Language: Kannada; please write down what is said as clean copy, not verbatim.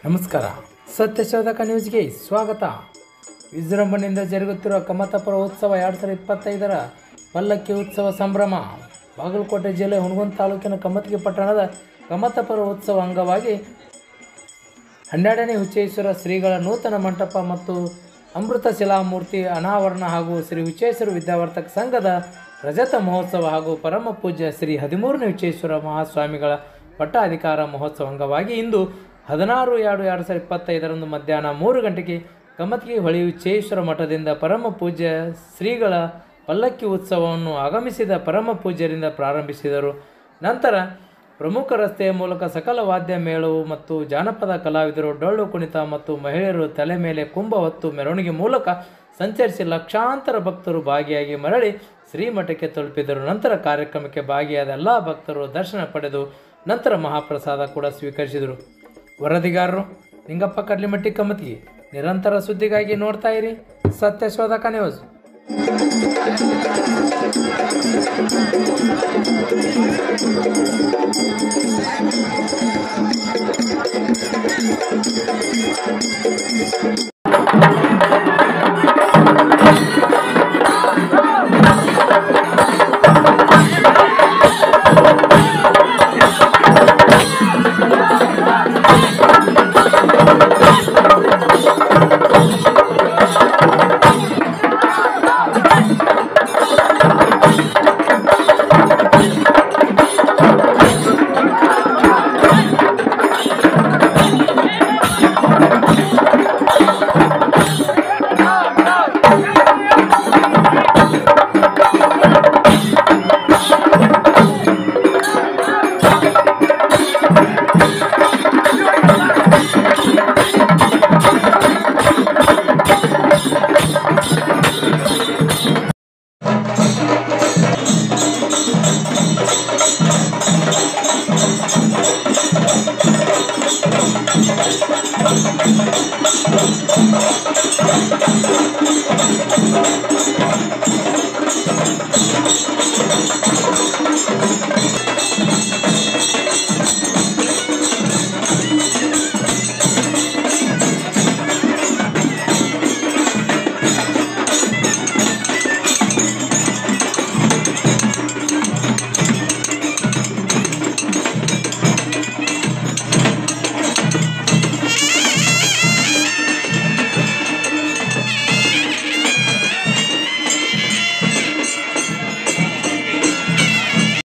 ನಮಸ್ಕಾರ. ಸತ್ಯಶೋಧಕ ನ್ಯೂಸ್ಗೆ ಸ್ವಾಗತ. ವಿಜೃಂಭಣೆಯಿಂದ ಜರುಗುತ್ತಿರುವ ಕಮತಪುರ ಉತ್ಸವ 2025ರ ಪಲ್ಲಕ್ಕಿ ಉತ್ಸವ ಸಂಭ್ರಮ. ಬಾಗಲಕೋಟೆ ಜಿಲ್ಲೆ ಹುಣಗುಂದ ತಾಲೂಕಿನ ಕಮತಗಿ ಪಟ್ಟಣದ ಕಮತಪುರ ಉತ್ಸವ ಅಂಗವಾಗಿ 12ನೇ ಹುಚ್ಚೇಶ್ವರ ಶ್ರೀಗಳ ನೂತನ ಮಂಟಪ ಮತ್ತು ಅಮೃತ ಶಿಲಾಮೂರ್ತಿ ಅನಾವರಣ ಹಾಗೂ ಶ್ರೀ ಹುಚ್ಚೇಶ್ವರ ವಿದ್ಯಾವರ್ತಕ ಸಂಘದ ರಜತ ಮಹೋತ್ಸವ ಹಾಗೂ ಪರಮ ಪೂಜ್ಯ ಶ್ರೀ 13ನೇ ಹುಚ್ಚೇಶ್ವರ ಮಹಾಸ್ವಾಮಿಗಳ ಪಟ್ಟಾಧಿಕಾರ ಮಹೋತ್ಸವ ಅಂಗವಾಗಿ ಇಂದು 16/2/2025ರಂದು ಮಧ್ಯಾಹ್ನ 3 ಗಂಟೆಗೆ ಕಮತಗಿ ಹೊಳಿ ಹುಚ್ಚೇಶ್ವರ ಮಠದಿಂದ ಪರಮ ಪೂಜ್ಯ ಶ್ರೀಗಳ ಪಲ್ಲಕ್ಕಿ ಉತ್ಸವವನ್ನು ಆಗಮಿಸಿದ ಪರಮ ಪೂಜ್ಯರಿಂದ ಪ್ರಾರಂಭಿಸಿದರು. ನಂತರ ಪ್ರಮುಖ ರಸ್ತೆಯ ಮೂಲಕ ಸಕಲ ವಾದ್ಯ ಮೇಳವು ಮತ್ತು ಜಾನಪದ ಕಲಾವಿದರು ಡೊಳ್ಳು ಕುಣಿತ ಮತ್ತು ಮಹಿಳೆಯರು ತಲೆ ಮೇಲೆ ಕುಂಭ ಹೊತ್ತು ಮೆರವಣಿಗೆ ಮೂಲಕ ಸಂಚರಿಸಿ ಲಕ್ಷಾಂತರ ಭಕ್ತರು ಭಾಗಿಯಾಗಿ ಮರಳಿ ಶ್ರೀಮಠಕ್ಕೆ ತಲುಪಿದರು. ನಂತರ ಕಾರ್ಯಕ್ರಮಕ್ಕೆ ಭಾಗಿಯಾದ ಎಲ್ಲ ಭಕ್ತರು ದರ್ಶನ ಪಡೆದು ನಂತರ ಮಹಾಪ್ರಸಾದ ಕೂಡ ಸ್ವೀಕರಿಸಿದರು. ವರದಿಗಾರರು ನಿಂಗಪ್ಪ ಕಡ್ಲಿಮಟ್ಟಿ, ಕಮತಗಿ. ನಿರಂತರ ಸುದ್ದಿಗಾಗಿ ನೋಡ್ತಾ ಇರಿ ಸತ್ಯಶೋಧಕ ನ್ಯೂಸ್.